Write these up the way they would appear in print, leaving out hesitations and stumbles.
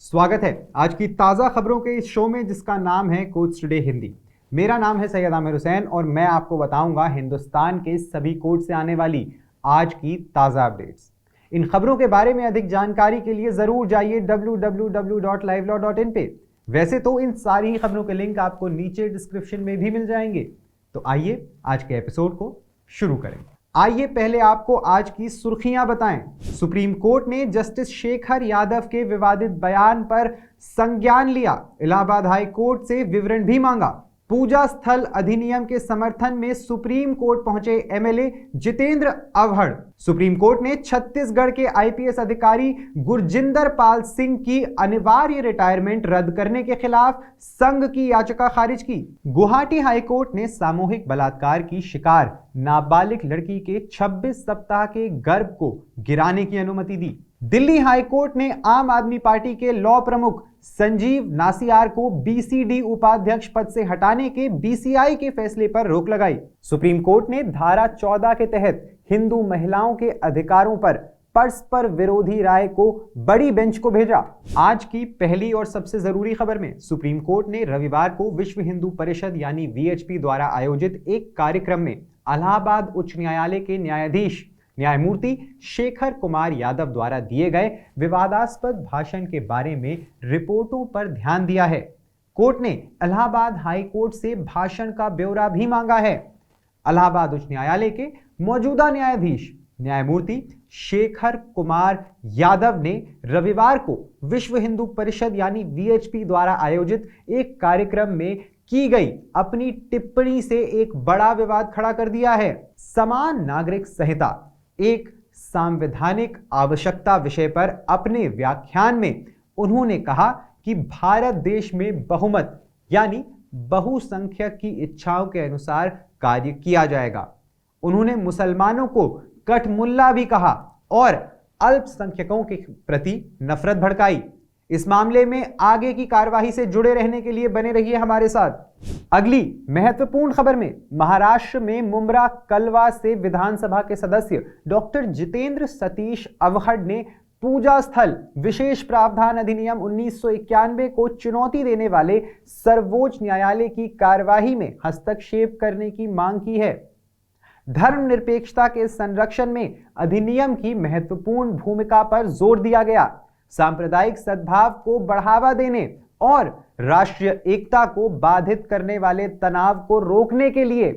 स्वागत है आज की ताज़ा खबरों के इस शो में जिसका नाम है कोट्स टुडे हिंदी। मेरा नाम है सैयद आमिर हुसैन और मैं आपको बताऊंगा हिंदुस्तान के सभी कोर्ट से आने वाली आज की ताज़ा अपडेट्स। इन खबरों के बारे में अधिक जानकारी के लिए ज़रूर जाइए www.livelaw.in पे। वैसे तो इन सारी खबरों के लिंक आपको नीचे डिस्क्रिप्शन में भी मिल जाएंगे। तो आइए आज के एपिसोड को शुरू करें। आइए पहले आपको आज की सुर्खियां बताएं। सुप्रीम कोर्ट ने जस्टिस शेखर यादव के विवादित बयान पर संज्ञान लिया। इलाहाबाद हाई कोर्ट से विवरण भी मांगा। पूजा स्थल अधिनियम के समर्थन में सुप्रीम कोर्ट पहुंचे एमएलए जितेंद्र अवहड़। सुप्रीम कोर्ट ने छत्तीसगढ़ के आईपीएस अधिकारी गुरजिंदर पाल सिंह की अनिवार्य रिटायरमेंट रद्द करने के खिलाफ संघ की याचिका खारिज की। गुवाहाटी हाईकोर्ट ने सामूहिक बलात्कार की शिकार नाबालिग लड़की के 26 सप्ताह के गर्भ को गिराने की अनुमति दी। दिल्ली हाईकोर्ट ने आम आदमी पार्टी के लॉ प्रमुख संजीव नासियार को बीसीडी उपाध्यक्ष पद से हटाने के बीसीआई के फैसले पर रोक लगाई। सुप्रीम कोर्ट ने धारा 14 के तहत हिंदू महिलाओं के अधिकारों पर परस्पर विरोधी राय को बड़ी बेंच को भेजा। आज की पहली और सबसे जरूरी खबर में सुप्रीम कोर्ट ने रविवार को विश्व हिंदू परिषद यानी वीएचपी द्वारा आयोजित एक कार्यक्रम में इलाहाबाद उच्च न्यायालय के न्यायाधीश न्यायमूर्ति शेखर कुमार यादव द्वारा दिए गए विवादास्पद भाषण के बारे में रिपोर्टों पर ध्यान दिया है। कोर्ट ने इलाहाबाद हाई कोर्ट से भाषण का ब्यौरा भी मांगा है। इलाहाबाद उच्च न्यायालय के मौजूदा न्यायाधीश न्यायमूर्ति शेखर कुमार यादव ने रविवार को विश्व हिंदू परिषद यानी वीएचपी द्वारा आयोजित एक कार्यक्रम में की गई अपनी टिप्पणी से एक बड़ा विवाद खड़ा कर दिया है। समान नागरिक संहिता एक संवैधानिक आवश्यकता विषय पर अपने व्याख्यान में उन्होंने कहा कि भारत देश में बहुमत यानी बहुसंख्यक की इच्छाओं के अनुसार कार्य किया जाएगा। उन्होंने मुसलमानों को कठमुल्ला भी कहा और अल्पसंख्यकों के प्रति नफरत भड़काई। इस मामले में आगे की कार्यवाही से जुड़े रहने के लिए बने रहिए हमारे साथ। अगली महत्वपूर्ण खबर में महाराष्ट्र में मुंब्रा कलवा से विधानसभा के सदस्य डॉक्टर जितेंद्र सतीश अवहड़ ने पूजा स्थल विशेष प्रावधान अधिनियम 1991 को चुनौती देने वाले सर्वोच्च न्यायालय की कार्यवाही में हस्तक्षेप करने की मांग की है। धर्मनिरपेक्षता के संरक्षण में अधिनियम की महत्वपूर्ण भूमिका पर जोर दिया गया। सांप्रदायिक सद्भाव को बढ़ावा देने और राष्ट्रीय एकता को बाधित करने वाले तनाव को रोकने के लिए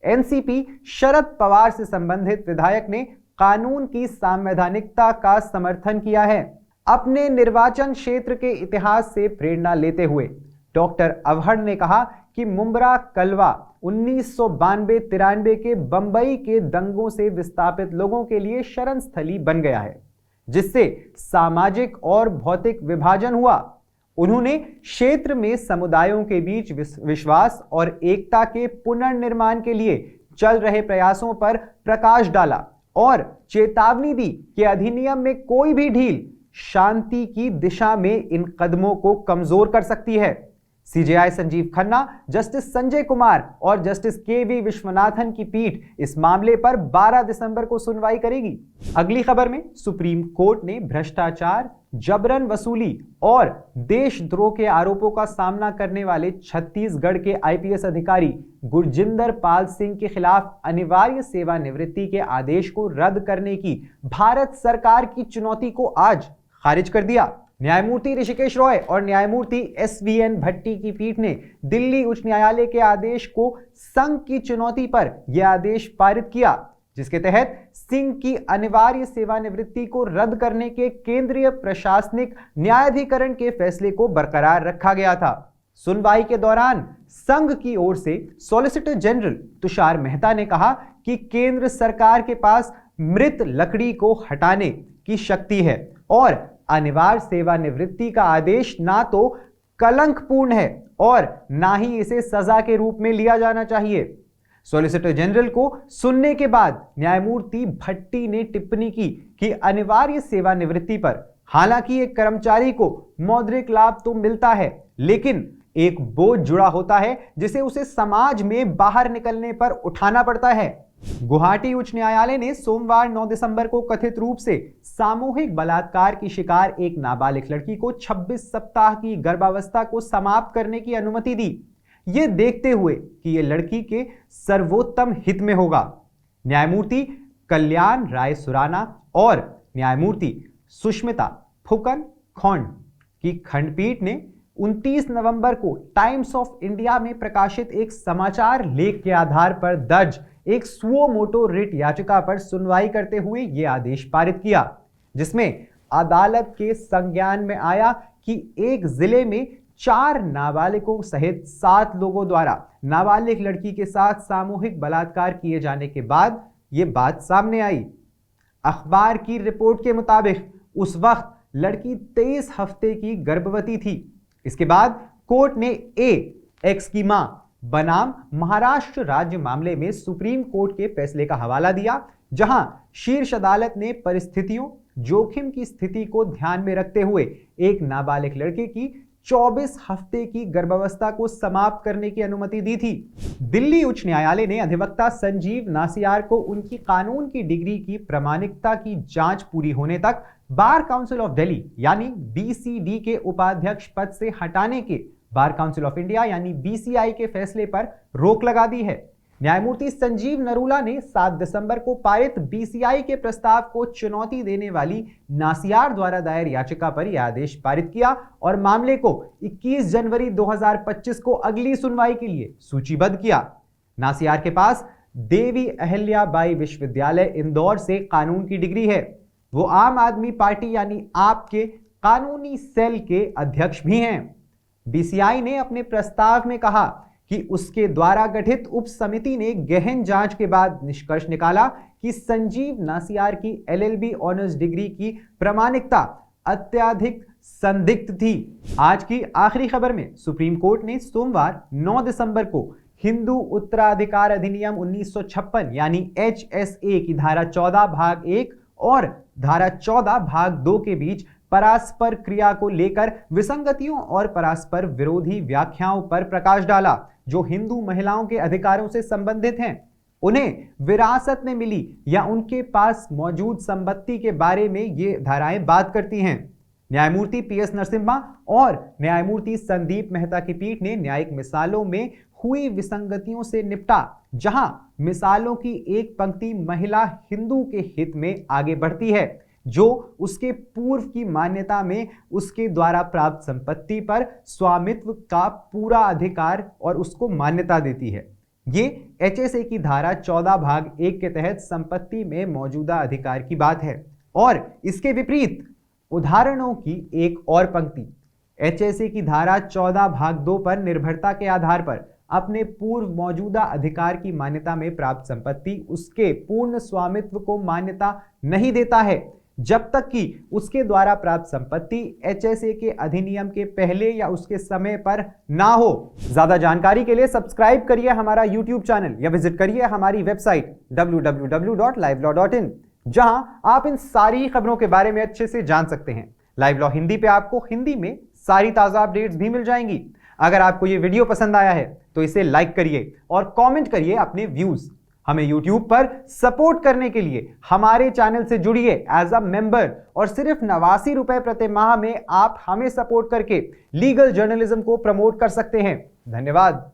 एनसीपी शरद पवार से संबंधित विधायक ने कानून की संवैधानिकता का समर्थन किया है। अपने निर्वाचन क्षेत्र के इतिहास से प्रेरणा लेते हुए डॉक्टर अवहड़ ने कहा कि मुंब्रा कलवा 1992-93 के बंबई के दंगों से विस्थापित लोगों के लिए शरण स्थली बन गया है, जिससे सामाजिक और भौतिक विभाजन हुआ। उन्होंने क्षेत्र में समुदायों के बीच विश्वास और एकता के पुनर्निर्माण के लिए चल रहे प्रयासों पर प्रकाश डाला और चेतावनी दी कि अधिनियम में कोई भी ढील शांति की दिशा में इन कदमों को कमजोर कर सकती है। सीजेआई संजीव खन्ना, जस्टिस संजय कुमार और जस्टिस केवी विश्वनाथन की पीठ इस मामले पर 12 दिसंबर को सुनवाई करेगी। अगली खबर में सुप्रीम कोर्ट ने भ्रष्टाचार, जबरन वसूली और देशद्रोह के आरोपों का सामना करने वाले छत्तीसगढ़ के आईपीएस अधिकारी गुरजिंदर पाल सिंह के खिलाफ अनिवार्य सेवानिवृत्ति के आदेश को रद्द करने की भारत सरकार की चुनौती को आज खारिज कर दिया। न्यायमूर्ति ऋषिकेश रॉय और न्यायमूर्ति एसवीएन भट्टी की पीठ ने दिल्ली उच्च न्यायालय के आदेश को संघ की चुनौती पर यह आदेश पारित किया, जिसके तहत सिंह की अनिवार्य सेवानिवृत्ति को रद्द करने के केंद्रीय प्रशासनिक न्यायाधिकरण के फैसले को बरकरार रखा गया था। सुनवाई के दौरान संघ की ओर से सॉलिसिटर जनरल तुषार मेहता ने कहा कि केंद्र सरकार के पास मृत लकड़ी को हटाने की शक्ति है और अनिवार्य सेवानिवृत्ति का आदेश ना तो कलंकपूर्ण है और ना ही इसे सजा के रूप में लिया जाना चाहिए। सॉलिसिटर जनरल को सुनने के बाद न्यायमूर्ति भट्टी ने टिप्पणी की कि अनिवार्य सेवानिवृत्ति पर हालांकि एक कर्मचारी को मौद्रिक लाभ तो मिलता है, लेकिन एक बोझ जुड़ा होता है जिसे उसे समाज में बाहर निकलने पर उठाना पड़ता है। गुवाहाटी उच्च न्यायालय ने सोमवार 9 दिसंबर को कथित रूप से सामूहिक बलात्कार की शिकार एक नाबालिग लड़की को 26 सप्ताह की गर्भावस्था को समाप्त करने की अनुमति दी, यह देखते हुए कि यह लड़की के सर्वोत्तम हित में होगा। न्यायमूर्ति कल्याण राय सुराना और न्यायमूर्ति सुष्मिता फुकन खौंड की खंडपीठ ने 29 नवंबर को टाइम्स ऑफ इंडिया में प्रकाशित एक समाचार लेख के आधार पर दर्ज एक सुओ मोटो रिट याचिका पर सुनवाई करते हुए यह आदेश पारित किया, जिसमें अदालत के संज्ञान में आया कि एक जिले में 4 नाबालिगों सहित 7 लोगों द्वारा नाबालिग लड़की के साथ सामूहिक बलात्कार किए जाने के बाद यह बात सामने आई। अखबार की रिपोर्ट के मुताबिक उस वक्त लड़की 23 हफ्ते की गर्भवती थी। इसके बाद कोर्ट ने एक्स की मां बनाम महाराष्ट्र राज्य मामले में सुप्रीम कोर्ट के फैसले का हवाला दिया, जहां शीर्ष अदालत ने परिस्थितियों जोखिम की स्थिति को ध्यान में रखते हुए एक नाबालिग लड़के की 24 हफ्ते की गर्भावस्था को समाप्त करने की अनुमति दी थी। दिल्ली उच्च न्यायालय ने अधिवक्ता संजीव नासियार को उनकी कानून की डिग्री की प्रामाणिकता की जांच पूरी होने तक बार काउंसिल ऑफ दिल्ली यानी बीसीडी के उपाध्यक्ष पद से हटाने के बार काउंसिल ऑफ इंडिया यानी बीसीआई के फैसले पर रोक लगा दी है। न्यायमूर्ति संजीव नरूला ने 7 दिसंबर को पारित बीसीआई के प्रस्ताव को चुनौती देने वाली नासियार द्वारा दायर याचिका पर यह आदेश पारित किया और मामले को 21 जनवरी 2025 को अगली सुनवाई के लिए सूचीबद्ध किया। नासियार के पास देवी अहिल्याबाई विश्वविद्यालय इंदौर से कानून की डिग्री है। वो आम आदमी पार्टी यानी आप के कानूनी सेल के अध्यक्ष भी हैं। बीसीआई ने अपने प्रस्ताव में कहा कि उसके द्वारा गठित उप समिति ने गहन जांच के बाद निष्कर्ष निकाला कि संजीव नासियार की एलएलबी ऑनर्स डिग्री की प्रामाणिकता अत्यधिक संदिग्ध थी। आज की आखिरी खबर में सुप्रीम कोर्ट ने सोमवार 9 दिसंबर को हिंदू उत्तराधिकार अधिनियम 1956 यानी HSA की धारा 14 भाग 1 और धारा 14 भाग 2 के बीच परस्पर क्रिया को लेकर विसंगतियों और परस्पर विरोधी व्याख्याओं पर प्रकाश डाला, जो हिंदू महिलाओं के अधिकारों से संबंधित हैं। उन्हें विरासत में मिली या उनके पास मौजूद संपत्ति के बारे में ये धाराएं बात करती हैं। न्यायमूर्ति PS नरसिम्हा और न्यायमूर्ति संदीप मेहता की पीठ ने न्यायिक मिसालों में हुई विसंगतियों से निपटा, जहां मिसालों की एक पंक्ति महिला हिंदू के हित में आगे बढ़ती है, जो उसके पूर्व की मान्यता में उसके द्वारा प्राप्त संपत्ति पर स्वामित्व का पूरा अधिकार और उसको मान्यता देती है। ये HSA की धारा 14 भाग 1 के तहत संपत्ति में मौजूदा अधिकार की बात है। और इसके विपरीत उदाहरणों की एक और पंक्ति HSA की धारा 14 भाग 2 पर निर्भरता के आधार पर अपने पूर्व मौजूदा अधिकार की मान्यता में प्राप्त संपत्ति उसके पूर्ण स्वामित्व को मान्यता नहीं देता है, जब तक कि उसके द्वारा प्राप्त संपत्ति HSA के अधिनियम के पहले या उसके समय पर ना हो। ज्यादा जानकारी के लिए सब्सक्राइब करिए हमारा YouTube चैनल या विजिट करिए हमारी वेबसाइट www.livelawin, जहां आप इन सारी खबरों के बारे में अच्छे से जान सकते हैं। लाइव लॉ हिंदी पे आपको हिंदी में सारी ताजा अपडेट्स भी मिल जाएंगी। अगर आपको ये वीडियो पसंद आया है तो इसे लाइक करिए और कमेंट करिए अपने व्यूज। हमें YouTube पर सपोर्ट करने के लिए हमारे चैनल से जुड़िए एज अ मेंबर और सिर्फ 89 रुपए प्रति माह में आप हमें सपोर्ट करके लीगल जर्नलिज्म को प्रमोट कर सकते हैं। धन्यवाद।